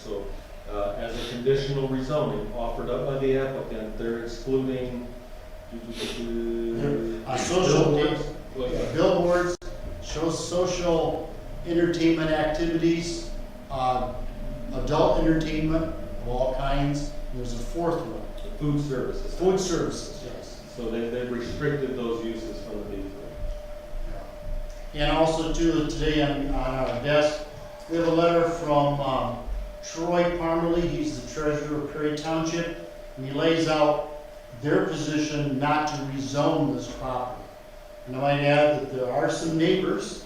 So as a conditional rezoning offered up by the applicant, they're excluding Social billboards. billboards, shows social entertainment activities, adult entertainment of all kinds. There's a fourth one, Food services. food services, yes. So they've restricted those uses from the B3. And also too, today on our desk, we have a letter from Troy Parmalee. He's the treasurer of Perry Township, and he lays out their position not to rezone this property. And I might add that there are some neighbors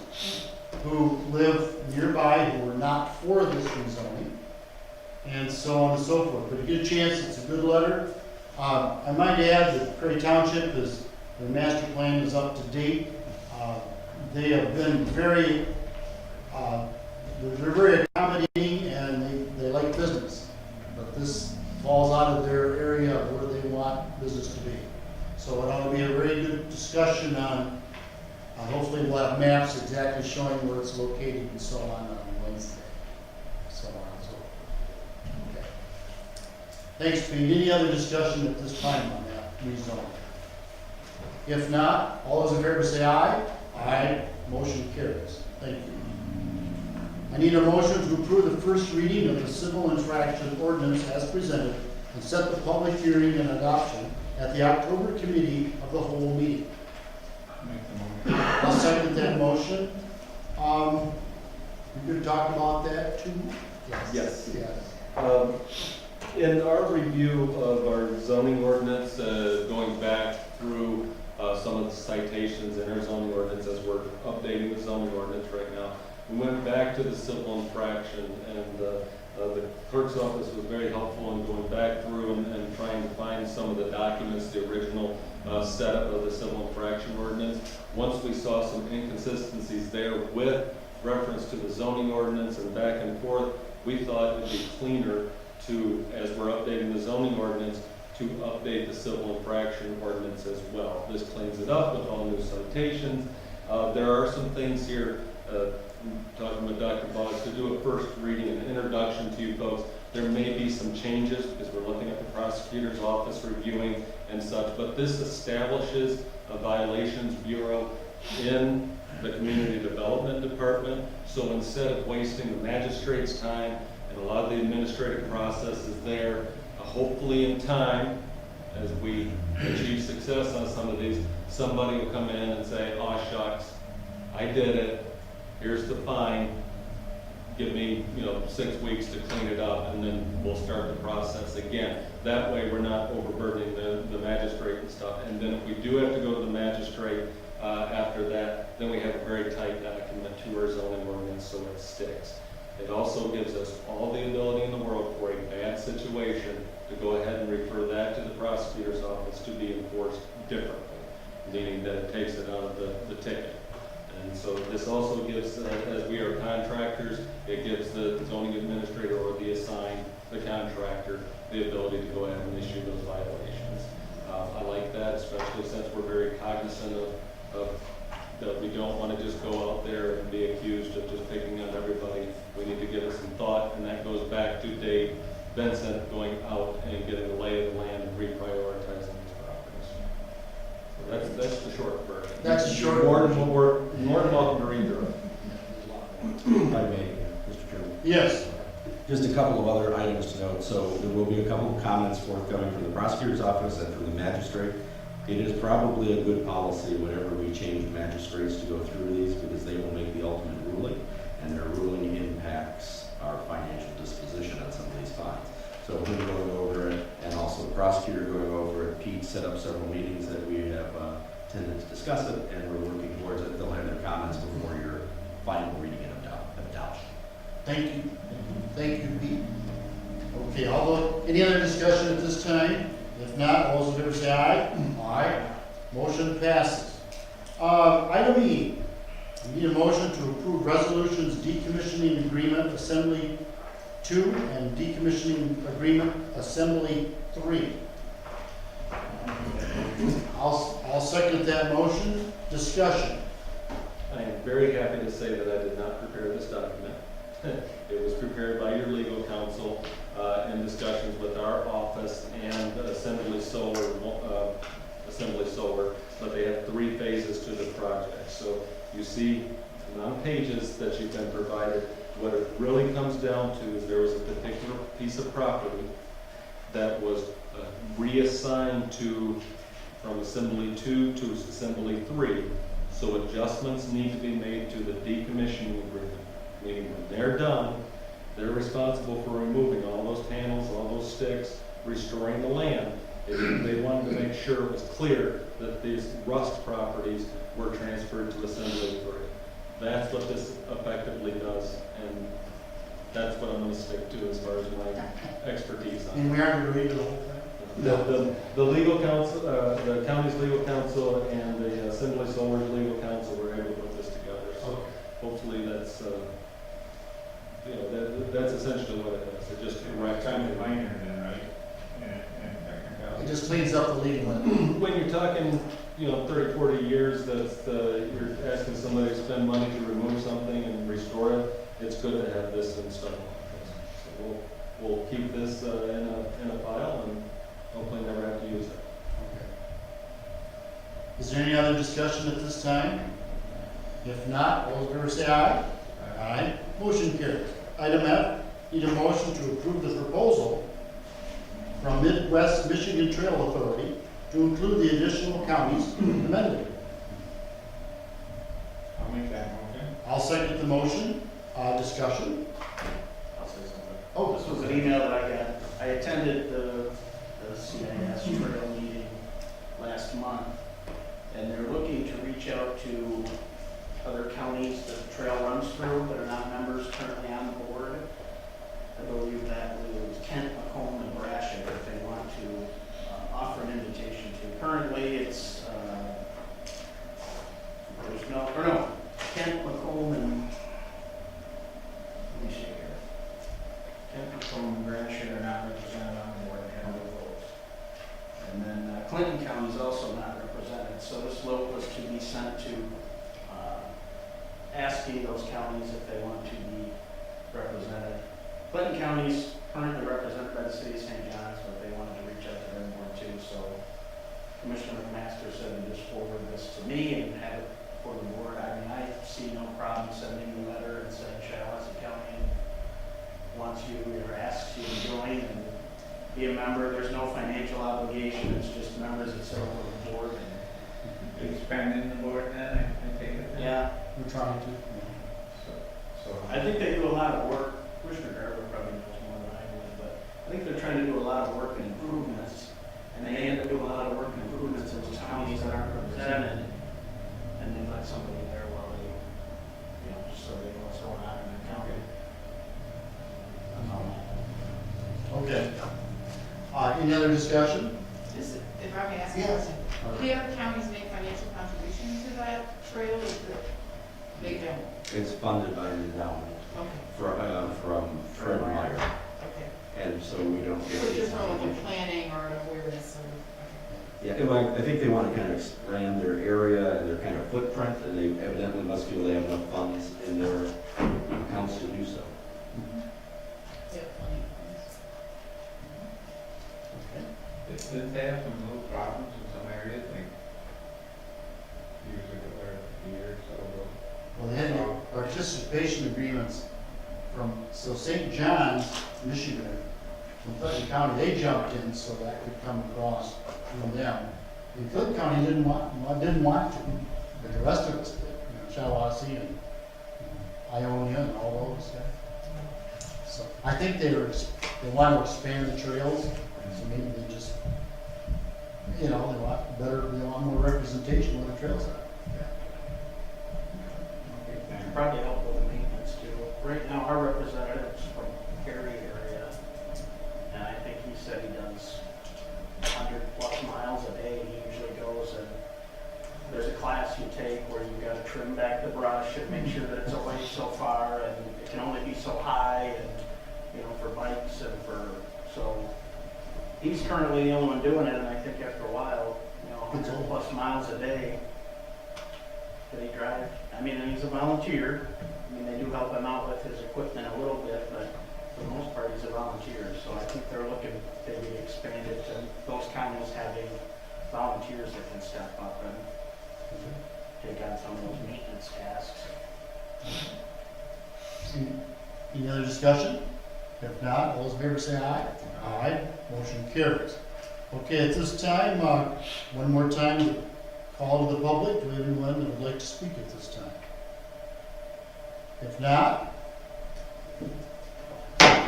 who live nearby who are not for this rezoning, and so on and so forth. But if you get a chance, it's a good letter. I might add that Perry Township their master plan is up to date. They have been very, they're very accommodating, and they like business. But this falls out of their area of where they want business to be. So it ought to be a very good discussion on, hopefully we'll have maps exactly showing where it's located and so on Wednesday. So on and so forth. Okay. Thanks, Pete. Any other discussion at this time on that rezone? If not, all those in favor say aye. Aye. Motion carries. Thank you. I need a motion to approve the first reading of the civil infraction ordinance as presented and set the public hearing and adoption at the October committee of the whole meeting. I'll second that motion. We could talk about that too? Yes. Yes. In our review of our zoning ordinance, going back through some of the citations in our zoning ordinance as we're updating the zoning ordinance right now, we went back to the civil infraction, and the clerk's office was very helpful in going back through and trying to find some of the documents, the original setup of the civil infraction ordinance. Once we saw some inconsistencies there with reference to the zoning ordinance and back and forth, we thought it'd be cleaner to, as we're updating the zoning ordinance, to update the civil infraction ordinance as well. This cleans it up with all new citations. There are some things here, talking with Dr. Boggs, to do a first reading and introduction to you folks. There may be some changes because we're looking at the prosecutor's office reviewing and such, but this establishes a violations bureau in the community development department. So instead of wasting the magistrate's time and a lot of the administrative processes there, hopefully in time, as we achieve success on some of these, somebody will come in and say, "Oh shucks, I did it. Here's the fine. Give me, 6 weeks to clean it up," and then we'll start the process again. That way, we're not overburdening the magistrate and stuff. And then if we do have to go to the magistrate after that, then we have a very tight document to our zoning ordinance, so it sticks. It also gives us all the ability in the world for a bad situation to go ahead and refer that to the prosecutor's office to be enforced differently, meaning that it takes it out of the ticket. And so this also gives, as we are contractors, it gives the zoning administrator or the assigned, the contractor, the ability to go ahead and issue those violations. I like that, especially since we're very cognizant of that we don't want to just go out there and be accused of just picking on everybody. We need to give it some thought, and that goes back to Dave Vincent going out and getting the lay of the land and reprioritizing these properties. So that's the short version. That's the short More version. than welcome to read through it. If I may, Mr. Chairman. Yes. Just a couple of other items to note. So there will be a couple of comments forthcoming from the prosecutor's office and from the magistrate. It is probably a good policy whenever we change magistrates to go through these, because they will make the ultimate ruling, and their ruling impacts our financial disposition on some of these fines. So him going over it, and also the prosecutor going over it, Pete set up several meetings that we have tended to discuss it, and we're working towards it. They'll have their comments before your final reading and adoption. Thank you. Thank you, Pete. Okay, any other discussion at this time? If not, all those in favor say aye. Aye. Motion passes. Item E, we need a motion to approve resolutions decommissioning agreement assembly 2 and decommissioning agreement assembly 3. I'll second that motion. Discussion. I am very happy to say that I did not prepare this document. It was prepared by your legal counsel. council, in discussions with our office and Assembly Solar, but they have 3 phases to the project. So you see on pages that you've been provided, what it really comes down to is there was a particular piece of property that was reassigned from Assembly 2 to Assembly 3. So adjustments need to be made to the decommissioning agreement, meaning when they're done, they're responsible for removing all those panels, all those sticks, restoring the land. They wanted to make sure it was clear that these rust properties were transferred to Assembly 3. That's what this effectively does, and that's what I'm going to stick to as far as my expertise on. And we aren't going to read the whole thing? The legal counsel, the county's legal counsel and the Assembly Solar's legal counsel were able to put this together. So Okay. hopefully that's, that's essentially what it does. It just corrects. Kind of minor then, right? And technicality. It just cleans up the legal end. When you're talking, 30, 40 years, you're asking somebody to spend money to remove something and restore it, it's good to have this installed. So we'll keep this in a file and hopefully never have to use it. Okay. Is there any other discussion at this time? If not, all in favor say aye. Aye. Motion carries. Item F, need a motion to approve the proposal from Midwest Michigan Trail Authority to include the additional counties amended. I'll make that motion. I'll second the motion. Discussion. I'll say something. Oh, This was an email that I got. I attended the CIS trail meeting last month, and they're looking to reach out to other counties that the trail runs through that are not members currently on the board. I believe that was Kent, Macomb, and Gratiot if they want to offer an invitation to. Currently, it's, Kent, Macomb, and, let me see here. Kent, Macomb, and Gratiot are not represented on the board and have no votes. And then Clinton County is also not represented, so this note was to be sent to asking those counties if they want to be represented. Clinton County is currently represented by the city of St. John's, but they wanted to reach out to their board too, so Commissioner McMaster said to just forward this to me and have it for the board. I mean, I see no problem sending the letter and saying Shiawassee County wants you or asks you to join and be a member. There's no financial obligation, it's just members that serve on the board. Expanding the board then, I take it? then? Yeah, we're trying to. So, I think they do a lot of work. Commissioner Garber probably knows more than I do, but I think they're trying to do a lot of work and improvements. And they end up doing a lot of work and improvements in those counties that aren't represented. And they let somebody there while they, so they know what's going on in the county. Okay. Any other discussion? If I may ask a Yes. question, do the other counties make financial contributions to that trail, or is it, they don't? It's funded by an endowment Okay, from Fred Meyer, okay. and so we don't get. So any just from like a contribution. planning or an awareness of, Yeah, well, I think they want to kind of expand their area and their kind of footprint, and they evidently must feel they have enough funds in their accounts to do so. yeah, planning. didn't they have some little problems in some areas, like years ago, or a year or so ago? Well, they had participation agreements so St. John's, Michigan, from Clinton County, they jumped in so that could come across from them. And Clinton County didn't want to, but the rest of us did, Shiawassee and Ionia and all those guys. So I think they want to expand the trails, so maybe they just, they want more representation where the trails are. Okay, thanks. Probably help with the maintenance too. Right now, our representative's from Cary area, and I think he said he does 100+ miles a day. He usually goes and there's a class you take where you gotta trim back the brush and make sure that it's away so far, and it can only be so high, and, for bikes and so he's currently the only one doing it, and I think after a while, 100+ miles a day that he drives. I mean, and he's a volunteer. I mean, they do help him out with his equipment a little bit, but for the most part, he's a volunteer. volunteers, so I think they're looking maybe to expand it to those counties having volunteers that can step up and take on some of those maintenance tasks. Any other discussion? If not, all those in favor say aye. Aye. Motion carries. Okay, at this time, one more time, to call to the public. Do we have anyone that would like to speak at this time? If not,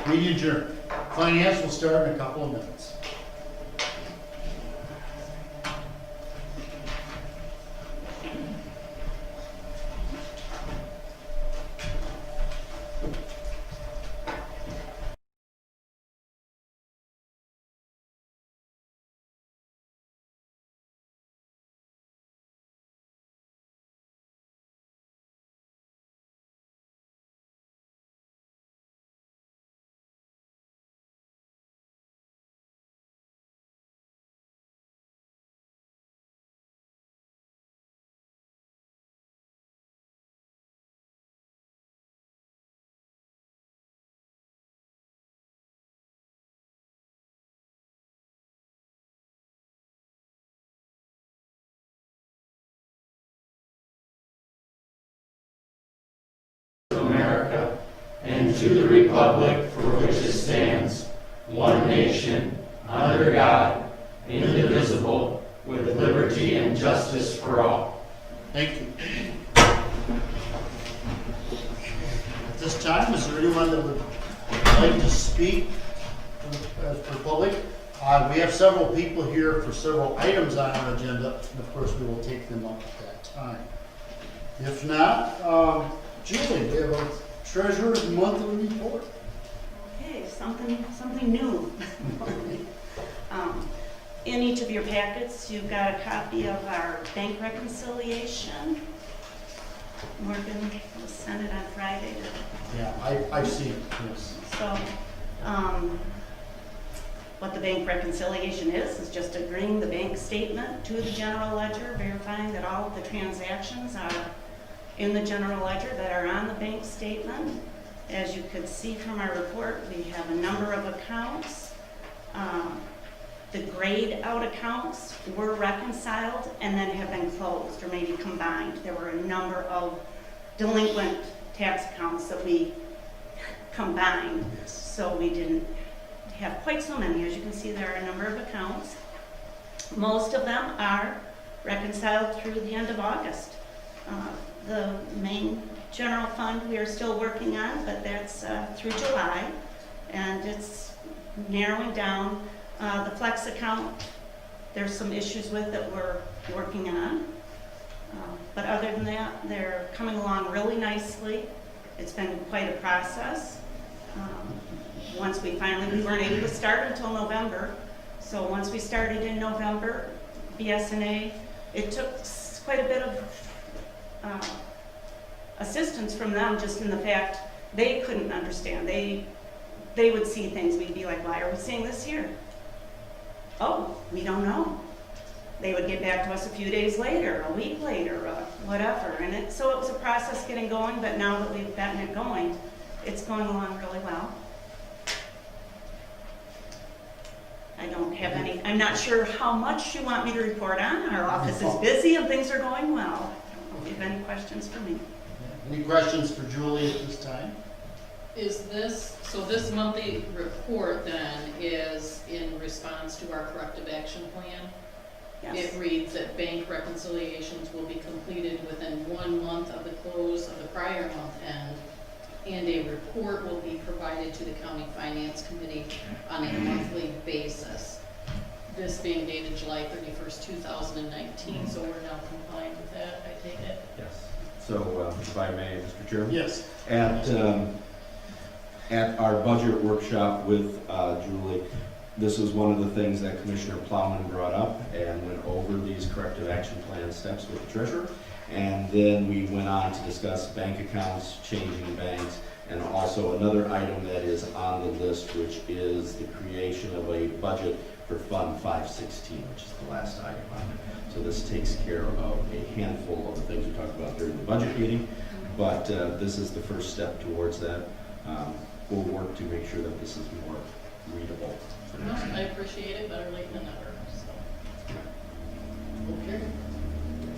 meeting adjourned. Finance will start in a couple of minutes. America, and to the republic for which it stands, one nation, under God, indivisible, with liberty and justice for all. Thank you. At this time, is there anyone that would like to speak for public? We have several people here for several items on our agenda, and of course, we will take them up at that time. If not, Julie, we have a treasurer's monthly report. Okay, something new. In each of your packets, you've got a copy of our bank reconciliation. Morgan sent it on Friday. Yeah, I've seen it, yes. So, what the bank reconciliation is just agreeing the bank statement to the general ledger, verifying that all of the transactions are in the general ledger that are on the bank statement. As you could see from our report, we have a number of accounts. The grayed out accounts were reconciled and then have been closed or maybe combined. There were a number of delinquent tax accounts that we combined, so we didn't have quite so many. As you can see, there are a number of accounts. Most of them are reconciled through the end of August. The main general fund we are still working on, but that's through July, and it's narrowing down. The flex account, there's some issues with that we're working on. But other than that, they're coming along really nicely. It's been quite a process. Once we weren't able to start until November. So once we started in November, BS&A, it took quite a bit of assistance from them, just in the fact they couldn't understand. They would see things, we'd be like, why are we seeing this here? Oh, we don't know. They would get back to us a few days later, a week later, whatever. And so it was a process getting going, but now that we've gotten it going, it's going along really well. I don't have any, I'm not sure how much you want me to report on. Our office is busy and things are going well. If you have any questions for me. Any questions for Julie at this time? Is this, so this monthly report then is in response to our corrective action plan? Yes. It reads that bank reconciliations will be completed within 1 month of the close of the prior month end, and a report will be provided to the county finance committee on a monthly basis. This being dated July 31st, 2019, so we're now compliant with that, I take it? Yes. So, if I may, Mr. Chairman? Yes. At our budget workshop with Julie, this was one of the things that Commissioner Plowman brought up and went over these corrective action plan steps with the treasurer. And then we went on to discuss bank accounts, changing banks, and also another item that is on the list, which is the creation of a budget for Fund 516, which is the last item on it. So this takes care of a handful of the things we talked about during the budget meeting, but this is the first step towards that. We'll work to make sure that this is more both. No, I appreciate it, better late than never, so. Okay.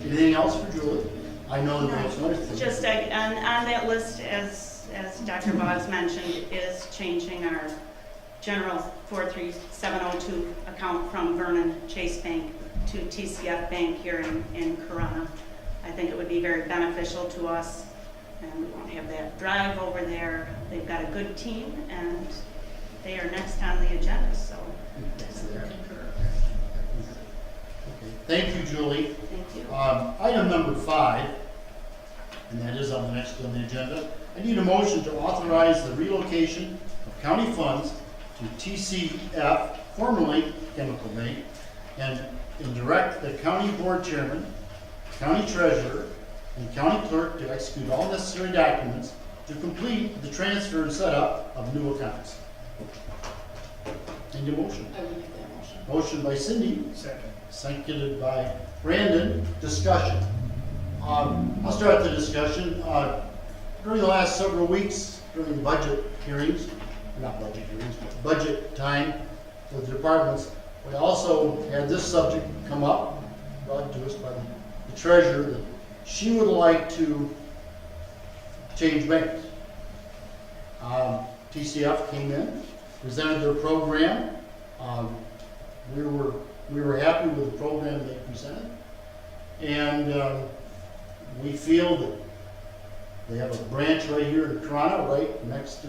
Anything else for Julie? I know that there's other things. Just on that list, as Dr. Boggs mentioned, is changing our general 43702 account from Vernon Chase Bank to TCF Bank here in Corona. I think it would be very beneficial to us, and we won't have that drive over there. They've got a good team, and they are next on the agenda, so Concur. Okay. Thank you, Julie. thank you. Item number 5, and that is on the next on the agenda. I need a motion to authorize the relocation of county funds to TCF, formerly Chemical Bank, and direct the county board chairman, county treasurer, and county clerk to execute all necessary documents to complete the transfer and setup of new accounts. Need a motion? I would make that motion. Motion by Cindy, Second. seconded by Brandon. Discussion. I'll start the discussion. During the last several weeks, during the budget hearings, not budget hearings, but budget time with the departments, we also had this subject come up, brought to us by the treasurer, that she would like to change banks. TCF came in, presented their program. We were happy with the program they presented, and we feel that they have a branch right here in Toronto, right next to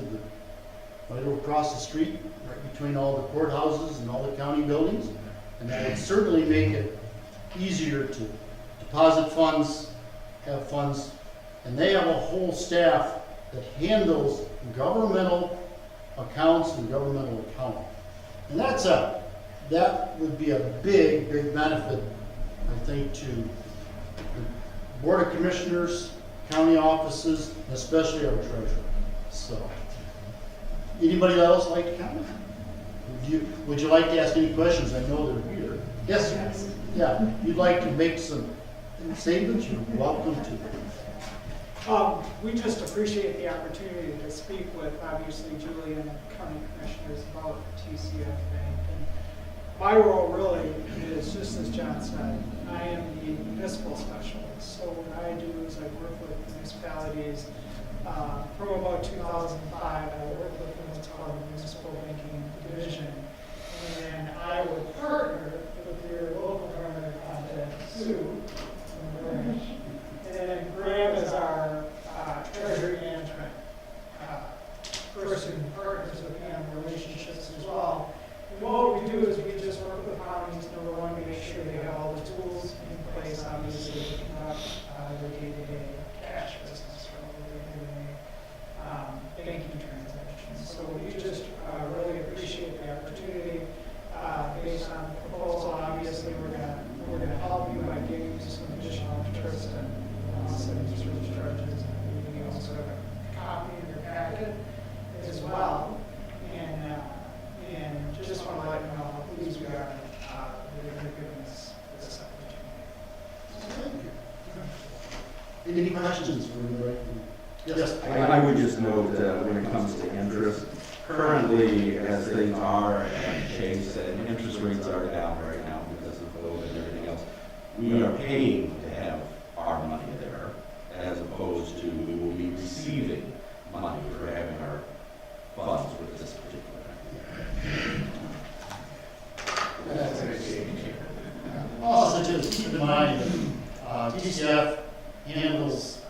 right across the street, right between all the courthouses and all the county buildings, and that would certainly make it easier to deposit funds, have funds, and they have a whole staff that handles governmental accounts and governmental accounting. And that would be a big, big benefit, I think, to the Board of Commissioners, county offices, and especially our treasurer. So, anybody else like to comment? Would you like to ask any questions? I know they're here. Yes, sir. Yeah, you'd like to make some statements, you're welcome to. We just appreciate the opportunity to speak with, obviously, Julie and county commissioners about TCF Bank. And my role really is, just as John said, I am the municipal specialist. So what I do is I work with municipalities. From about 2005, I work with what's called the Municipal Banking Division. And I would partner with your local government contact, Sue, from the branch. And then Graham is our treasury management person who partners with me on relationships as well. And what we do is we just work with counties, number one, to make sure they have all the tools in place, obviously, to conduct their day-to-day cash business or their day-to-day banking transactions. So we just really appreciate the opportunity. Based on the proposal, obviously, we're gonna help you by giving you some additional interest and offsetting service charges. And we also have a copy in your packet as well. And just want to let you know how pleased we are that you're giving us this opportunity. Thank you. Any questions for me? Yes. I would just note when it comes to interest, currently, as things are at Chase, and interest rates are down right now because of COVID and everything else, we are paying to have our money there, as opposed to we will be receiving money for having our funds with this particular bank. Also, just keep in mind that TCF handles,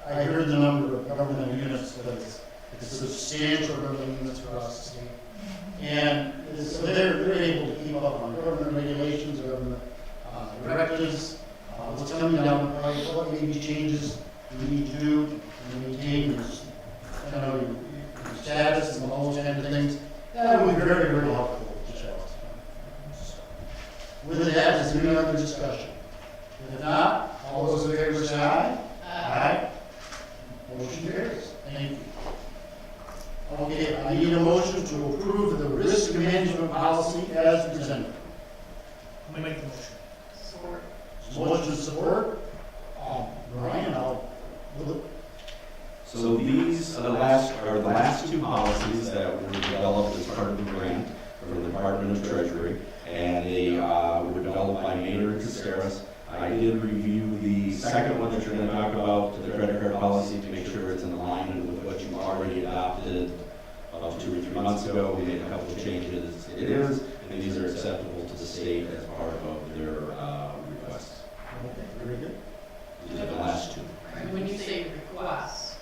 I heard the number of government units, but it's substantial government units across the state. And so they're able to keep up on government regulations, government directives, what's coming down the pipe, what maybe changes we need to do to maintain your status and all those kind of things. That would be very, very helpful to Charles. With that, is there any other discussion? If not, all those in favor say aye. Aye. Motion carries. Thank you. Okay, I need a motion to approve the risk management policy as presented. I'll make the motion. Support. Motion support. Brian, So these are the last two policies that were developed as part of the grant. 3 months ago, we made a couple of changes. It is, and these are acceptable to the state as part of their requests. Okay, very good. These are the last two. When you say request,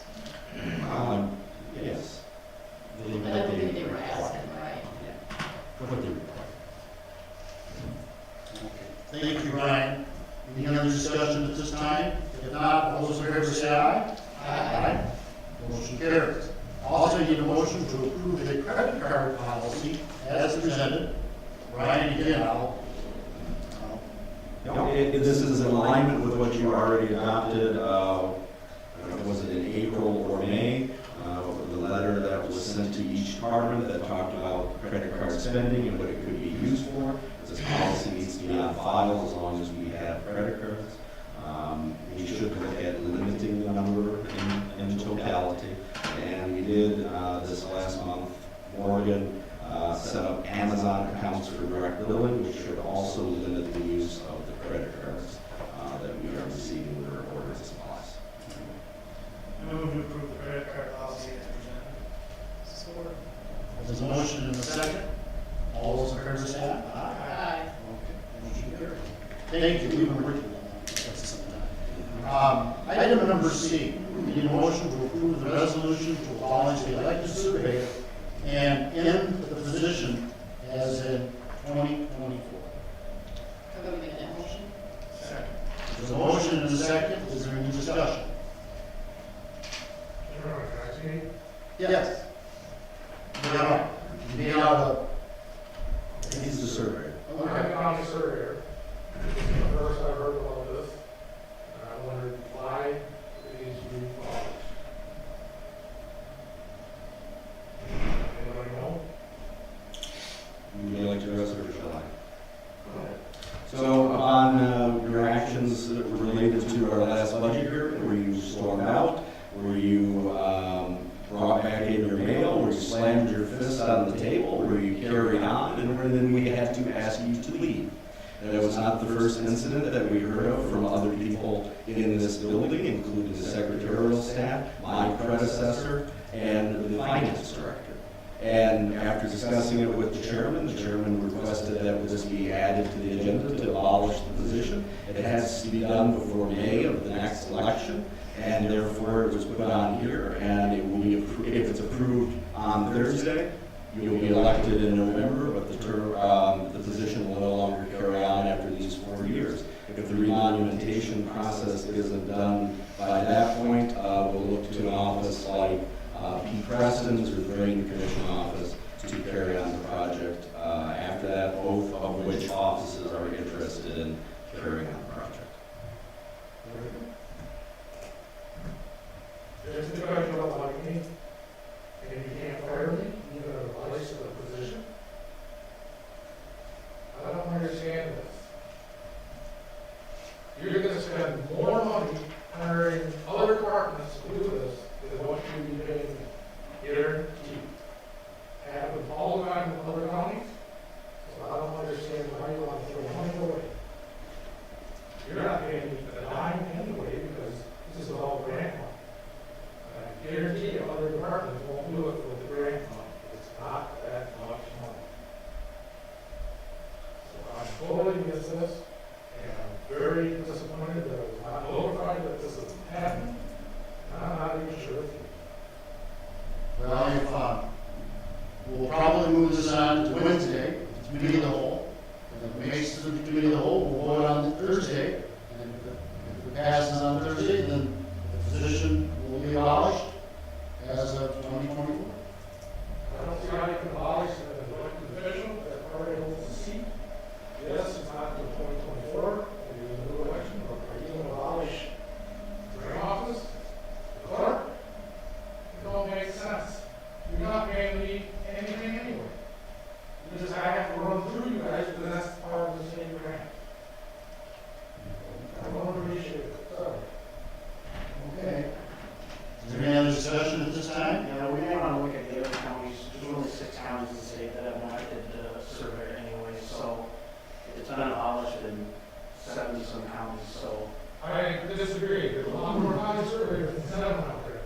Yes. I don't think they were asking, right? Yeah. What they require. Thank you, Brian. Any other discussion at this time? If not, all those in favor say aye. Aye. Motion carries. Also need a motion to approve the credit card policy as presented. Brian, again, This is in alignment with what you already adopted, was it in April or May? The letter that was sent to each department that talked about credit card spending and what it could be used for. This policy needs to be on file as long as we have credit cards. We should look at limiting the number in totality. And we did, this last month, Morgan set up Amazon accounts for direct billing, which should also limit the use of the credit cards that we are receiving with our orders and supplies. Move to approve the credit card policy as presented. there's a motion and a second. All those in favor say aye. Aye. Okay, motion carries. Thank you, we've been working on that. That's some time. Item number C, we need a motion to approve the resolution to abolish the elected surveyor and end the position as in 2024. How about we make that motion? There's a motion and a second, is there any discussion? Yes. Be out He's the surveyor. of, I'm a okay. county surveyor. This is the first I've heard about this, and I wondered why it needs to be abolished. Anybody know? Would you like to address it or shall I? So upon your actions related to our last budget hearing, where you stormed out, where you brought back in your mail, where you slammed your fist on the table, where you carried on, and then we had to ask you to leave. That was not the first incident that we heard of from other people in this building, including the secretarial staff, my predecessor, and the finance director. And after discussing it with the chairman requested that this be added to the agenda to abolish the position. It has to be done before May of the next election, and therefore it was put on here, and it will be, if it's approved on Thursday, you'll be elected in November, but the position will no longer carry on after these 4 years. If the remonumentation process isn't done by that point, we'll look to an office like Pete Preston's or the Drain Commission office to carry on the project. After that, both of which offices are interested in carrying on the project. Just because you don't like me, and you can't fire me, you're gonna replace the position? I don't understand this. You're gonna spend more money hiring other departments to do this than what you'd be paying me. Guaranteed. Have them all the time in other counties, so I don't understand why you want to throw money away. You're not paying me a dime anyway, because this is all grant money. I guarantee you, other departments won't do it with the grant money. It's not that much money. So I'm totally against this, and I'm very disappointed that I was not notified that this is happening. I'm not even sure if you. Well, if, we'll probably move this on to Wednesday, committee of the whole. And if it makes it to the committee of the whole, we'll vote on Thursday. And if it passes on Thursday, then the position will be abolished as of 2024. I don't see how you can abolish an elected official that already holds the seat. Yes, it's not until 2024, maybe there's a new election, but are you going to abolish the drain office, the clerk? It don't make sense. You're not paying me anything anyway. You just, I have to run through you guys, because that's part of the same grant. I don't appreciate it, sorry. Okay. Is there any other discussion at this time? Yeah, we may want to look at the other counties, there's only 6 counties in the state that have elected surveyor anyway, so it's been abolished in 70-some counties, so. I disagree. There's a lot more county surveyors than 7 out there.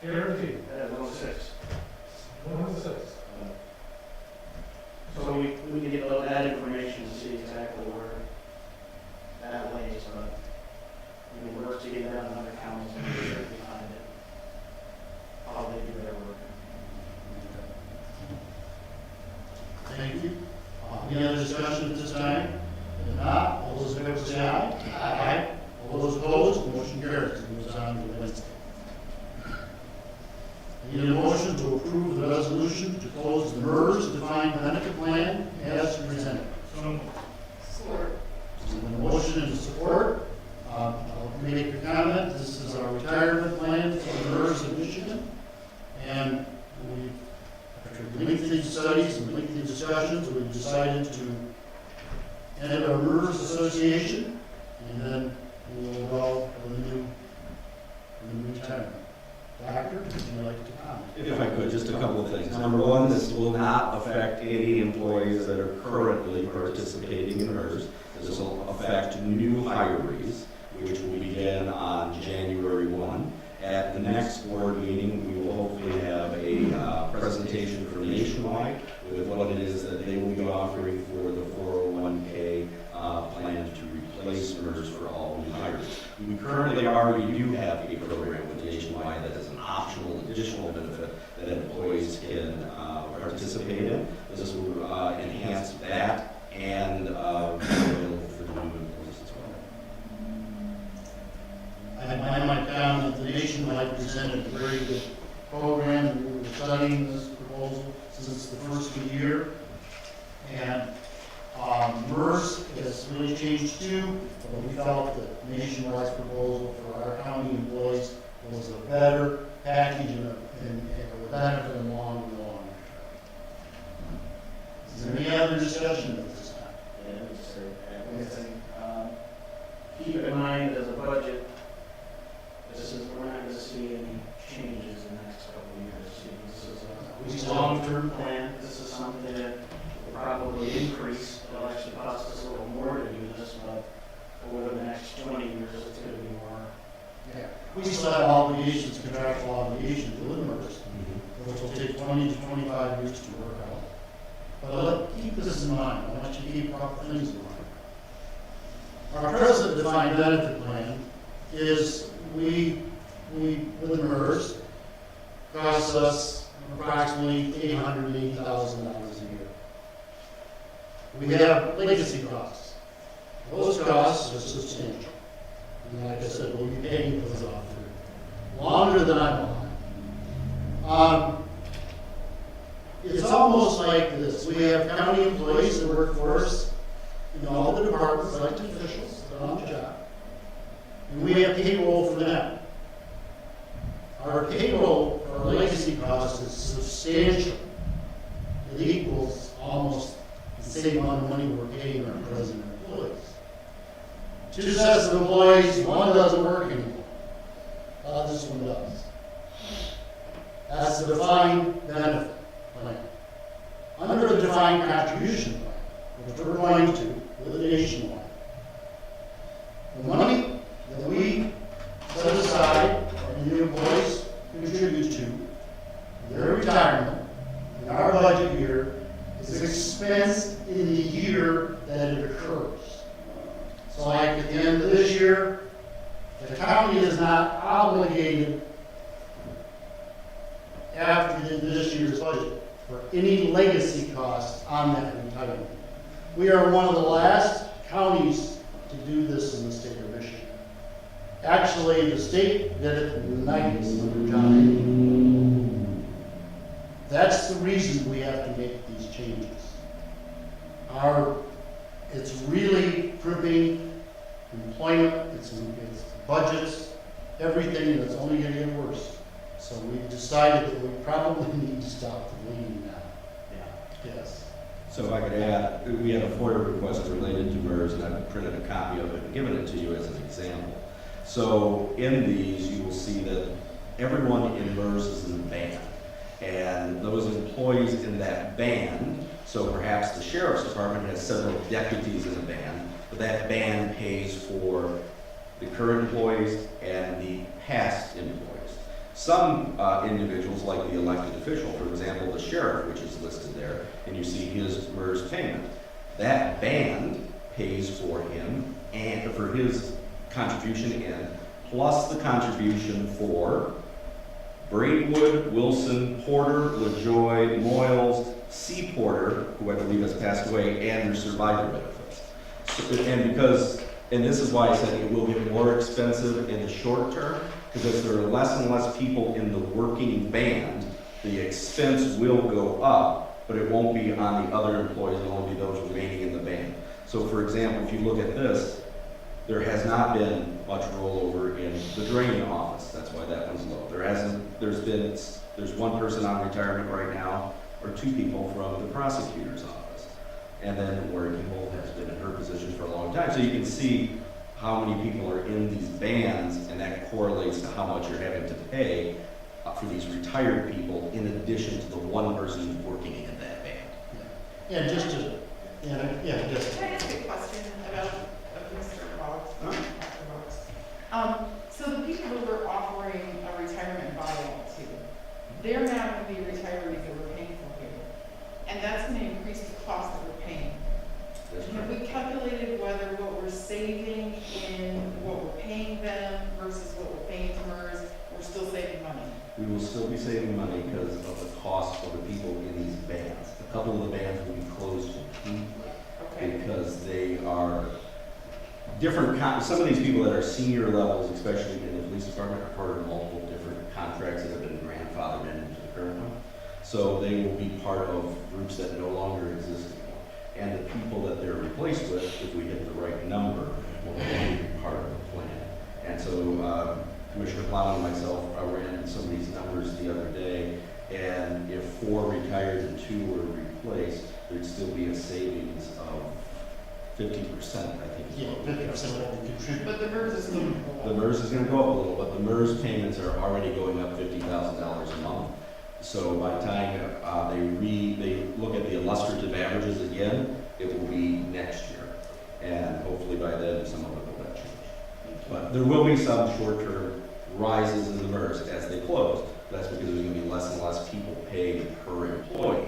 Guaranteed. Those 6. 1 of the 6. Any other discussion at this time? If not, all those in favor say aye. Aye. All those opposed, motion carries. It moves on to Wednesday. I need a motion to approve the resolution to close the MERS defined benefit plan as presented. Support. A motion and support. I'll make a comment. This is our retirement plan for the MERS of Michigan. And we, after lengthy studies and lengthy discussions, we decided to end our MERS association, and then we will go with a new retirement. Doctor, would you like to comment? If I could, just a couple of things. Number one, this will not affect any employees that are currently participating in MERS. This will affect new hirees, which will begin on January 1. At the next board meeting, we will hopefully have a presentation for Nationwide with what it is that they will be offering for the 401k plan to replace MERS for all new hires. We currently already do have a program with Nationwide that is an optional additional benefit that employees can participate in. This will enhance that and be available for the new employees as well. I might comment that the Nationwide presented a very good program. We were studying this proposal since the first of the year. And MERS has really changed too, but we felt that Nationwide's proposal for our county employees was a better package and a benefit in the long run. Is there any other discussion at this time? Yeah, let me just say that one thing. Keep in mind, as a budget, we're not gonna see any changes in the next couple of years. This is a long-term plan. This is something that will probably increase. It'll actually cost us a little more to do this, but over the next 20 years, it's gonna be more. Yeah. We still have obligations, contractual obligations to MERS, which will take 20 to 25 years to work out. But keep this in mind. I want you to keep proper things in mind. Our present defined benefit plan is with MERS, costs us approximately $880,000 a year. We have legacy costs. Those costs are substantial. And like I said, we'll be paying those off for longer than I want. It's almost like this. We have county employees that work for us in all the departments, elected officials, that are on the job. And we have payroll for them. Our payroll for our legacy costs is substantial. It equals almost the same amount of money we're paying our present employees. Two sets of employees, one doesn't work anymore. This one does. That's the defined benefit plan. Under the defined contribution plan, which we're going to with the Nationwide, the money that we set aside and the employees contribute to their retirement in our budget year is expensed in the year that it occurs. So like at the end of this year, the county is not obligated after this year's budget for any legacy costs on that retirement. We are one of the last counties to do this in the state of Michigan. Actually, the state did it in the 90s under John Hay. That's the reason we have to make these changes. It's really crippling employment, it's budgets, everything, and it's only going to get worse. So we decided that we probably need to stop the bleeding now. Yeah. Yes. So if I could add, we had a FOIA request related to MERS, and I've printed a copy of it and given it to you as an example. So in these, you will see that everyone in MERS is in a band. And those employees in that band, so perhaps the sheriff's department has several deputies in a band, but that band pays for the current employees and the past employees. Some individuals, like the elected official, for example, the sheriff, which is listed there, and you see his MERS payment, that band pays for him and for his contribution in, plus the contribution for Braidwood, Wilson, Porter, LaJoy, Moyles, C. Porter, who I believe has passed away, and their survivor benefits. And this is why I said it will get more expensive in the short term, because as there are less and less people in the working band, the expense will go up, but it won't be on the other employees, it'll only be those remaining in the band. So for example, if you look at this, there has not been much rollover in the draining office. That's why that one's low. There's one person on retirement right now, or two people from the prosecutor's office. And then Lori Kimball has been in her position for a long time. So you can see how many people are in these bands, and that correlates to how much you're having to pay for these retired people in addition to the one person who's working in that band. And just to, just. Can I ask a question about Mr. Boggs? Dr. Boggs? So the people that we're offering a retirement buyout to, they're not going to be retirees that we're paying for here. And that's going to increase the cost that we're paying. Have we calculated whether what we're saving in what we're paying them versus what we're paying to MERS, we're still saving money? We will still be saving money because of the cost for the people in these bands. A couple of the bands will be closed completely. Okay. Because they are different, some of these people that are senior levels, especially in the police department, are part of multiple different contracts that have been grandfathered into the current one. So they will be part of groups that no longer exist anymore. And the people that they're replaced with, if we hit the right number, will be part of the plan. And so Commissioner Plowman and myself ran some of these numbers the other day, and if 4 retired and 2 were replaced, there'd still be a savings of 50%, I think. Yeah, 50% of what we contribute. But the MERS is going to go up. The MERS is going to go up a little, but the MERS payments are already going up $50,000 a month. So by the time they look at the illustrative averages again, it will be next year. And hopefully by then, some of it will have changed. But there will be some short-term rises in the MERS as they close. That's because there's going to be less and less people paid per employee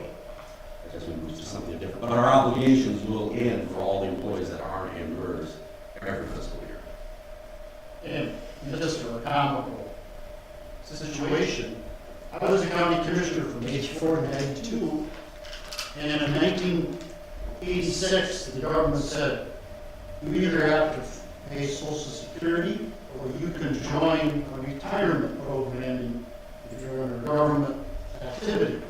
as we move to something different. But our obligations will end for all the employees that aren't in MERS every fiscal year. And just for a comical situation, I was a county commissioner from '84 to '92, and in 1986, the government said, you either have to pay Social Security or you can join a retirement program if you're under government activity.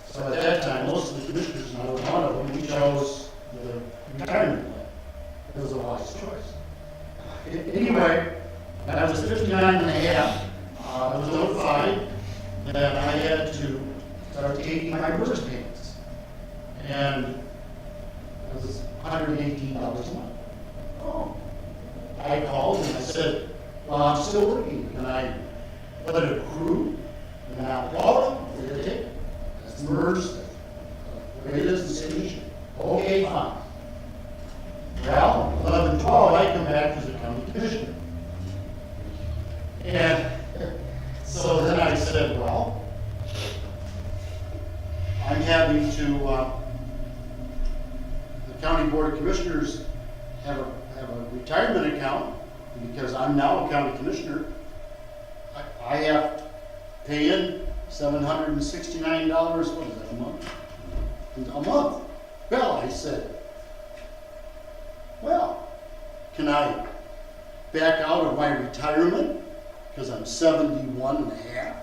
So at that time, most of the commissioners, and I was one of them, we chose the retirement plan. It was a wise choice. Anyway, when I was 59 and a half, I was notified that I had to start taking my MERS payments. And it was $118 a month. Oh. I called and I said, well, I'm still working. Can I let it accrue? And I called them, they did. That's MERS. The way it is in St. Okay, fine. Well, 11/12, I come back as a county commissioner. And so then I said, well, I'm having to, the county board of commissioners have a retirement account, because I'm now a county commissioner. I have to pay in $769, what is that, a month? A month. Well, I said, well, can I back out of my retirement, because I'm 71 and a half,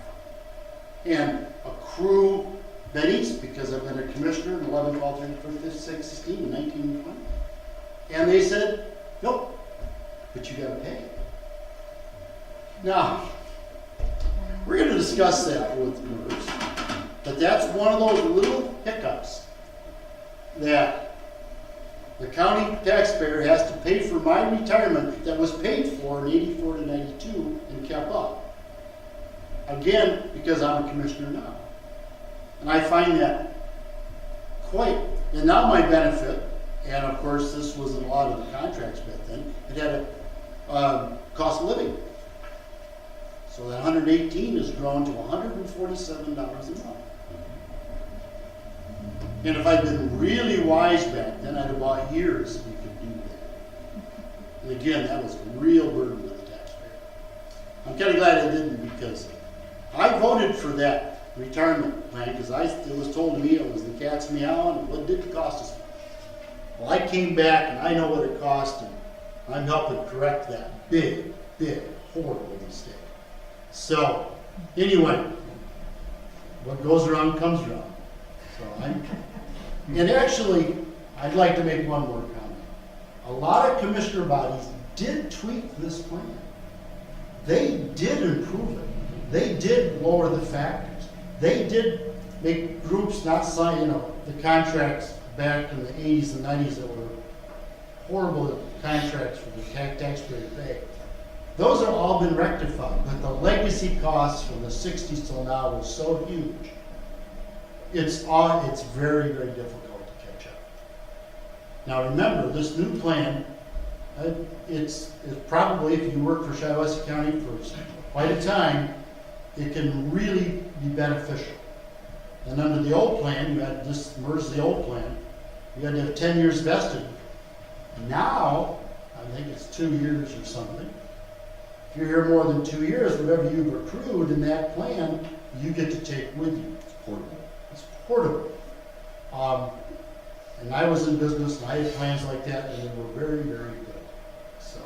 and accrue bennies, because I've been a commissioner in 11, 12, 13, 14, 15, 16, 16, 19, 20. And they said, nope, but you gotta pay. Now, we're gonna discuss that with MERS, but that's one of those little hiccups that the county taxpayer has to pay for my retirement that was paid for in 84 to 92 and kept up. Again, because I'm a commissioner now. And I find that quite, and now my benefit, and of course this was in a lot of the contracts back then, it had a cost of living. So that 118 has grown to $147 a month. And if I'd been really wise back then, I'd have bought years we could do that. And again, that was a real burden to the taxpayer. I'm kind of glad I didn't, because I voted for that retirement plan, because it was told to me it was the cat's meow, and what did it cost us? Well, I came back and I know what it cost, and I'm helping correct that big, horrible mistake. So, anyway, what goes around comes around. So and actually, I'd like to make one more comment. A lot of commissioner bodies did tweak this plan. They did improve it. They did lower the factors. They did make groups not sign, the contracts back in the 80s and 90s that were horrible contracts for the taxpayer to pay. Those have all been rectified, but the legacy costs from the 60s till now was so huge. It's very, very difficult to catch up. Now remember, this new plan, it's probably, if you work for Shiawassee County for quite a time, it can really be beneficial. And under the old plan, you had just merge the old plan, you had to have 10 years vested. Now, I think it's 2 years or something. If you're here more than 2 years, whatever you've accrued in that plan, you get to take with you. It's portable. It's portable. And I was in business, and I had plans like that, and they were very, very good. So,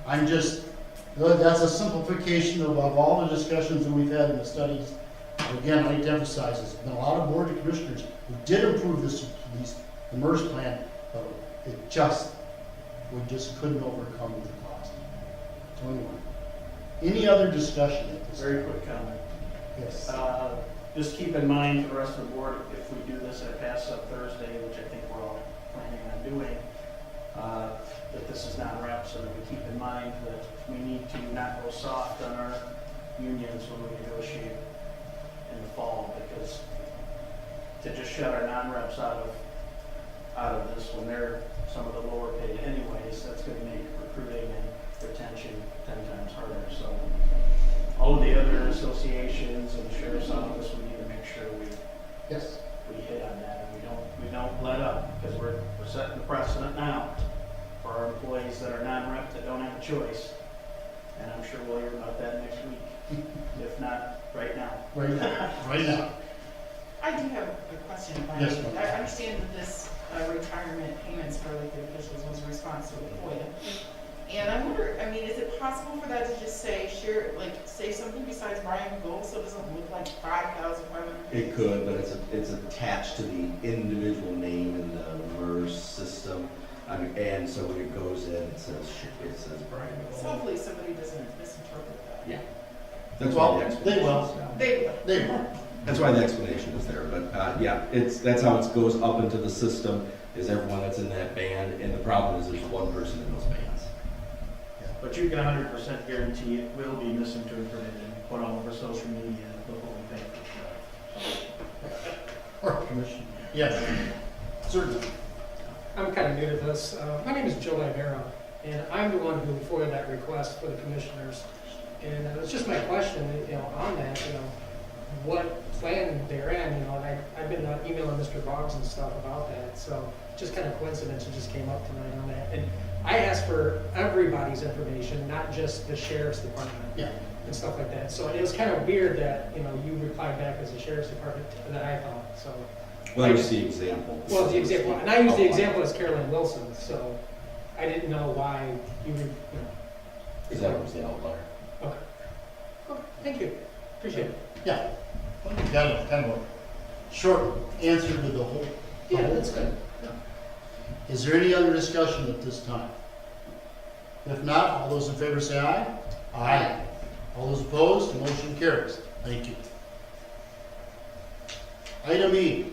that's a simplification of all the discussions that we've had in the studies. Again, I need to emphasize, there's been a lot of board of commissioners who did improve the MERS plan, but we just couldn't overcome the cost. So anyway, any other discussion at this Very time? quick comment. Yes. Just keep in mind for the rest of the board, if we do this at pass-up Thursday, which I think we're all planning on doing, that this is non-rep, so that we keep in mind that we need to not go soft on our unions when we negotiate in the fall, because to just shut our non-reps out of this when they're some of the lower paid anyways, that's going to make recruiting and retention 10 times harder. So all the other associations and the sheriff's office, we need to make sure we hit on that, and we don't let up, because we're setting the precedent now for our employees that are non-rep that don't have a choice. And I'm sure we'll hear about that next week, if not right now. Right now. I do have a question. Yes, I ma'am. understand that this retirement payments for elected officials was a response to FOIA. And I wonder, is it possible for that to just say something besides Brian Gold, so it doesn't look like 5,500? It could, but it's attached to the individual name in the MERS system. And so when it goes in, it says Brian So Gold. hopefully somebody doesn't misinterpret that. Yeah. That's Well, why the explanation they will. is down. They will. That's why the explanation is there, but yeah, that's how it goes up into the system, is everyone that's in that band, and the problem is there's one person in those bands. But you can 100% guarantee it will be misinterpreted and put all over social media, look what we think. Or commission. Yes, certainly. I'm kind of new to this. My name is Joe Ivera, and I'm the one who forwarded that request for the commissioners. And it's just my question, on that, what plan they're in, and I've been emailing Mr. Boggs and stuff about that. So just kind of coincidence, it just came up tonight on that. And I asked for everybody's information, not just the sheriff's department. Yeah. And stuff like that. So it was kind of weird that, you replied back as the sheriff's department that I thought, so. Well, there's the example. Well, the example, and I use the example as Carolyn Wilson, so I didn't know why Because that was the outlier. Okay. Cool. Thank you. Appreciate it. Yeah. Well, you got kind of a short answer to the whole. Yeah, that's good. Is there any other discussion at this time? If not, all those in favor say aye. Aye. All those opposed, the motion carries. Thank you. Item E.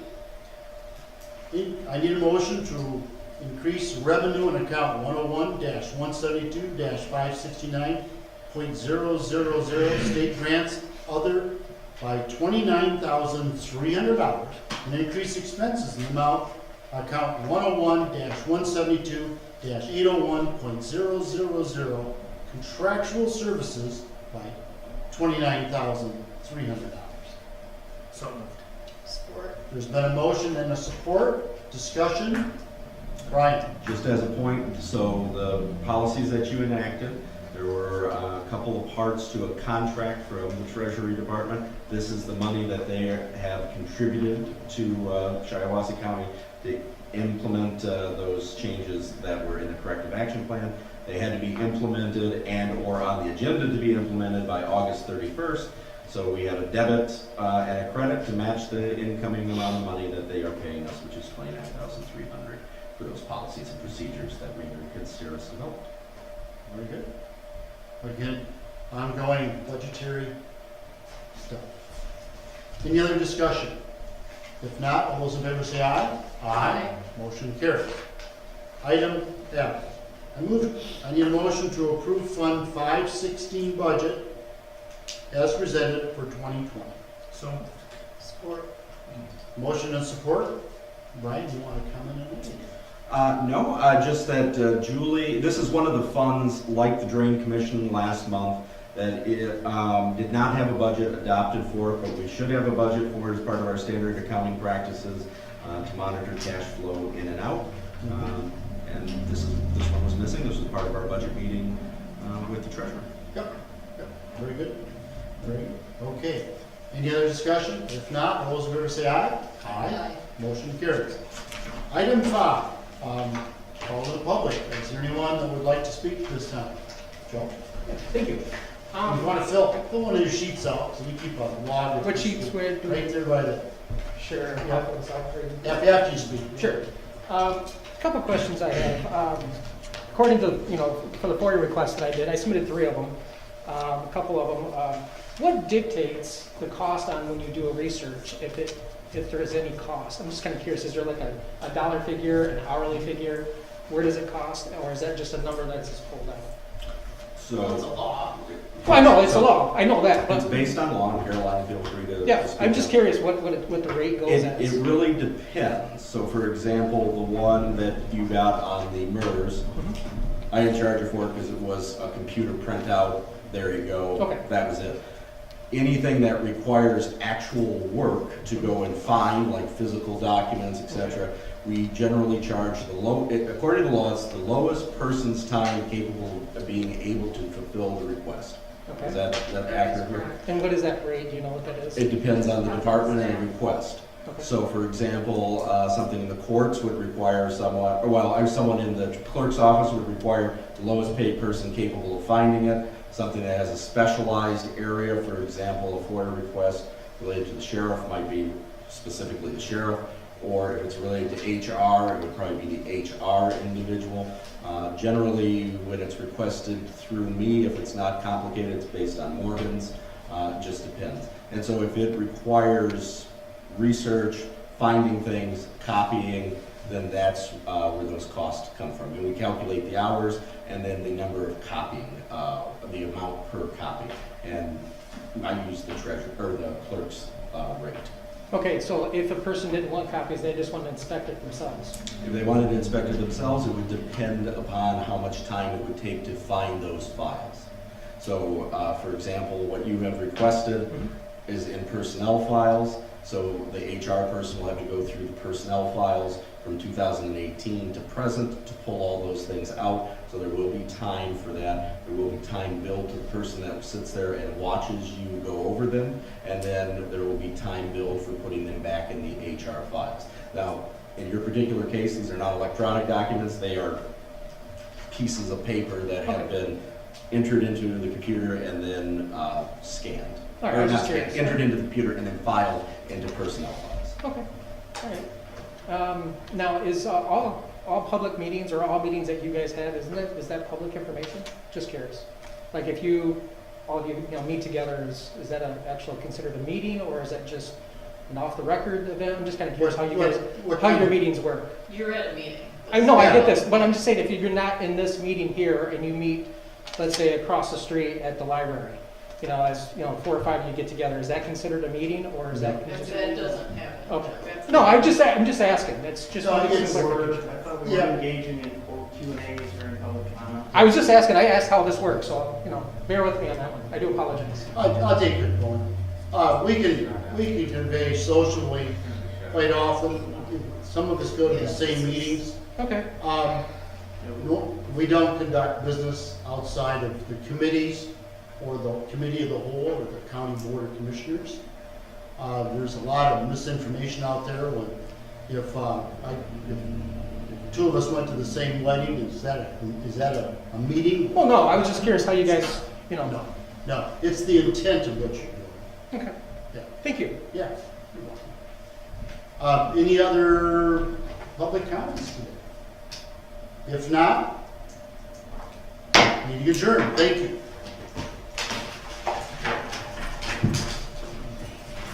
I need a motion to increase revenue in account 101-172-569.000 state grants other by $29,300 and increase expenses in the amount account 101-172-801.000 contractual services by $29,300. So moved. Support. There's been a motion and a support. Discussion. Brian. Just as a point, so the policies that you enacted, There were a couple of parts to a contract from the Treasury Department. This is the money that they have contributed to Shiawassee County to implement those changes that were in the corrective action plan. They had to be implemented and or on the agenda to be implemented by August 31st. So we have a debit and a credit to match the incoming amount of money that they are paying us, which is $29,300 for those policies and procedures that we consider us developed. Very good. Again, ongoing budgetary stuff. Any other discussion? If not, all those in favor say aye. Aye. Motion carries. Item F. I need a motion to approve Fund 516 budget as presented for 2020. So, support. Motion and support. Brian, you want to comment on anything? No, just that Julie, this is one of the funds, like the Drain Commission last month, that it did not have a budget adopted for it, but we should have a budget for it as part of our standard accounting practices to monitor cash flow in and out. And this one was missing. This was part of our budget meeting with the treasurer. Yep. Very good. Very good. Okay. Any other discussion? If not, all those in favor say aye. Aye. Motion carries. Item 5, call to the public. Is there anyone that would like to speak this time? Joe? Thank you. If you want to fill one of your sheets out, so we keep a log. of What people. sheets would? Right there by the, Sure. after you speak. Sure. Couple questions I have. According to, for the FOIA request that I did, I submitted 3 of them. A couple of them. What dictates the cost on when you do a research, if there is any cost? I'm just kind of curious, is there like a dollar figure, an hourly figure? Where does it cost, or is that just a number that's just pulled out? Well, it's a So law. Well, I know, it's a law, I know that, it's but, based on law, and Caroline, feel free to. yeah, speak I'm just up. curious what the rate goes It as. really depends. So for example, the one that you got on the MERS, I didn't charge you for it because it was a computer printout. There you go. Okay. That was it. Anything that requires actual work to go and find, like physical documents, etc., we generally charge according to law, it's the lowest person's time capable of being able to fulfill the request. Okay. Is that accurate? And what is that rate, do you know what that is? It depends on the department and the request. Okay. So for example, something in the courts would require someone in the clerk's office would require the lowest paid person capable of finding it. Something that has a specialized area, for example, a FOIA request related to the sheriff might be specifically the sheriff, or if it's related to HR, it would probably be the HR individual. Generally, when it's requested through me, if it's not complicated, it's based on Morgan's, it just depends. And so if it requires research, finding things, copying, then that's where those costs come from. And we calculate the hours and then the number of copying, the amount per copy. And I use the clerk's rate. Okay, so if a person didn't want copies, they just want to inspect it themselves? If they wanted to inspect it themselves, it would depend upon how much time it would take to find those files. So, for example, what you have requested is in personnel files. So the HR person will have to go through the personnel files from 2018 to present to pull all those things out. So there will be time for that. There will be time billed to the person that sits there and watches you go over them. And then there will be time billed for putting them back in the HR files. Now, in your particular case, these are not electronic documents. They are pieces of paper that have been entered into the computer and then scanned. All right, Or I was not just scanned, curious. entered into the computer and then filed into personnel files. Okay, all right. Now, is all public meetings or all meetings that you guys have, is that public information? Just curious. Like if all of you meet together, is that actually considered a meeting, or is that just an off-the-record event? I'm just kind of curious how your meetings work. You're at a meeting. I know, I get this, but I'm just saying, if you're not in this meeting here and you meet, let's say, across the street at the library, as 4 or 5 of you get together, is that considered a meeting, or is that? That doesn't happen. Okay. That's- No, I'm just asking. That's just. No, some it's- clarification. I thought we Yeah. were engaging in quote Q&As during public comment. I was just asking. I asked how this works, so bear with me on that one. I do apologize. I'll take it, Owen. We can convey socially quite often. Some of us go to the same meetings. Okay. No, we don't conduct business outside of the committees or the committee of the whole or the county board of commissioners. There's a lot of misinformation out there. If two of us went to the same wedding, is that a meeting? Well, no, I was just curious how you guys, No, no, it's the intent of what you're doing. Okay. Yeah. Thank you. Yeah. You're welcome. Any other public comments today? If not, meeting adjourned. Thank you.